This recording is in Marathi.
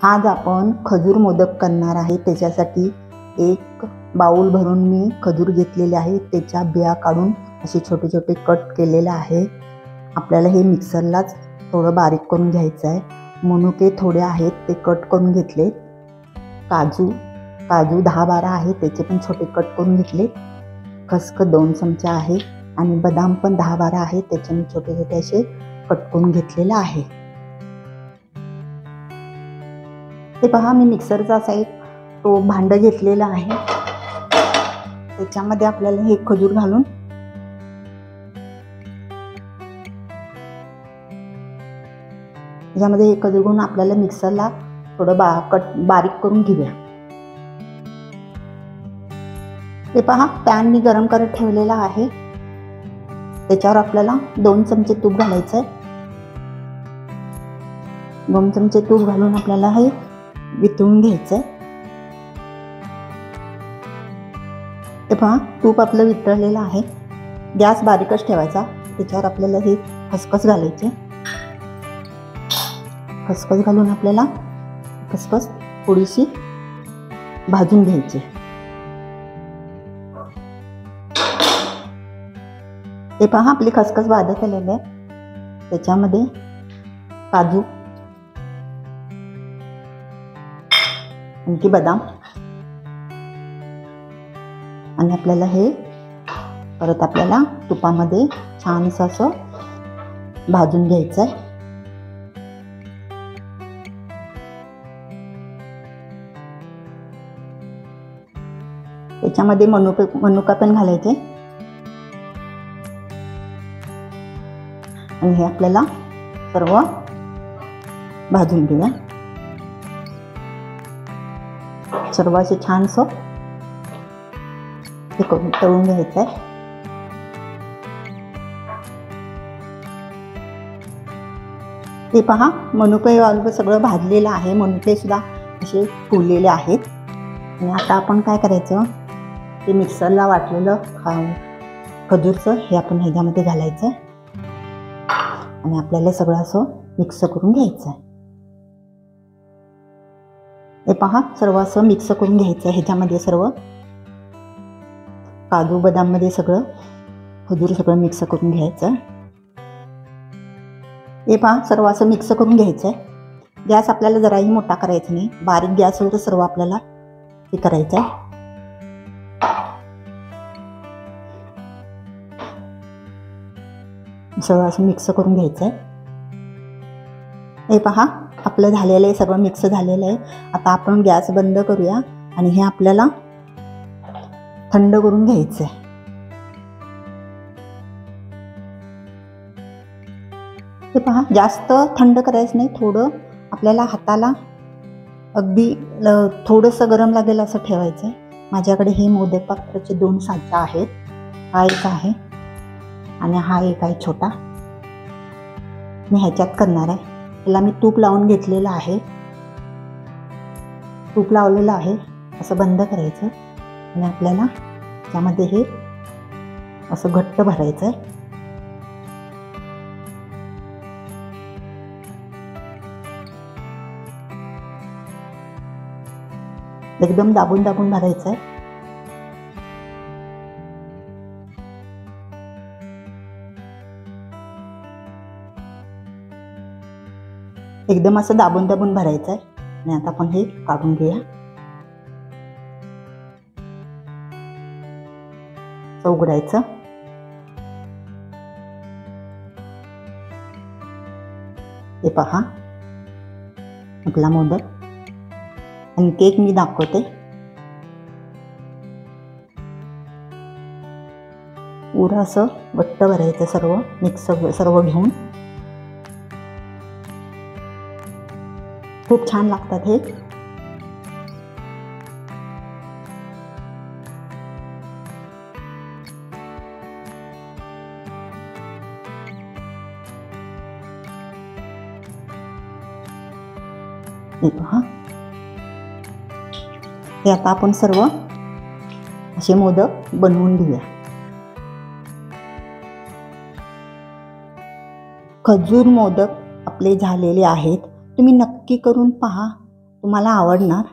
आज आपण खजूर मोदक करणार आहे। त्याच्यासाठी एक बाउल भरून मी खजूर घेतलेले आहे। त्याच्या बिया काढून असे छोटे छोटे कट केलेले आहे। आपल्याला हे मिक्सरलाच थोडं बारीक करून घ्यायचं आहे। मनुके थोडे आहेत ते कट करून घेतले। काजू 10-12 आहेत त्याचे पण छोटे कट करून घेतले। खसखस 2 चमचे आहे आणि बदाम पण 10-12 आहेत त्याचे मी छोटे छोटे असे कट करून घेतलेले आहे। हे पहा, मी मिक्सरचा असा एक तो भांड घेतलेला आहे। त्याच्यामध्ये आपल्याला हे खजूर घालून यामध्ये हे खजूर घालून आपल्याला मिक्सरला थोडं बारीक करून घेऊया। हे पहा, पॅन मी गरम करत ठेवलेला आहे। त्याच्यावर आपल्याला 2 चमचे तूप घालायचं आहे। 2 चमचे तूप घालून आपल्याला हे वितळून घ्यायचं आहे। हे पहा, तूप आपलं वितळलेलं आहे। गॅस बारीकच ठेवायचा। त्याच्यावर आपल्याला हे खसखस घालायचे। खसखस घालून आपल्याला खसखस थोडीशी भाजून घ्यायची। हे पहा, आपली खसखस भाजत आलेली आहे। त्याच्यामध्ये काजू आणखी बदाम आणि आपल्याला हे परत आपल्याला तुपामध्ये छानसं असं भाजून घ्यायचं आहे। त्याच्यामध्ये मनुका पण घालायचे आणि हे आपल्याला सर्व भाजून घेऊया। सर्व असे छानसं हे करून तळून घ्यायचं आहे। हे पहा, मनुके सगळं भाजलेलं आहे। मनुके सुद्धा असे फुललेले आहेत। आणि आता आपण काय करायचं, ते मिक्सरला वाटलेलं खजूरचं हे आपण ह्याच्यामध्ये घालायचं आणि आपल्याला सगळं असं मिक्स करून घ्यायचं आहे। हे पहा, सर्व असं मिक्स करून घ्यायचं आहे। ह्याच्यामध्ये सर्व काजू बदाम मध्ये सगळं खजूर सगळं मिक्स करून घ्यायचं। हे पहा, सर्व असं मिक्स करून घ्यायचं आहे। गॅस आपल्याला जराही मोठा करायचा नाही, बारीक गॅसवर सर्व आपल्याला हे करायचं आहे। सगळं असं मिक्स करून घ्यायचं आहे। हे पहा, आपलं झालेलं आहे, सगळं मिक्स झालेलं आहे। आता आपण गॅस बंद करूया आणि हे आपल्याला थंड करून घ्यायचं आहे। हे पहा, जास्त थंड करायचं नाही, थोडं आपल्याला हाताला अगदी थोडंसं गरम लागेल असं ठेवायचं आहे। माझ्याकडे हे मोदक पात्राचे 2 साचा आहेत। हा एक आहे आणि हा एक आहे छोटा। मी ह्याच्यात करणार आहे। त्याला मी तूप लावून घेतलेलं आहे। तूप लावलेलं आहे। असं बंद करायचं आणि आपल्याला त्यामध्ये हे असं घट्ट भरायचं आहे। एकदम दाबून दाबून भरायचं आहे। एकदम असं दाबून दाबून भरायचं आहे। आणि आता आपण हे काढून घेऊया। उघडायचं। हे पहा, आपला मोदक आणि केक मी दाखवते। पुरं असं घट्ट भरायचं, सर्व मिक्स सर्व घेऊन। खूप छान लागतात हे। हे पहा, हे आता आपण सर्व असे मोदक बनवून घेऊया। खजूर मोदक आपले झालेले आहेत। तुम्ही नक्की करून पहा तुम्हाला आवडणार.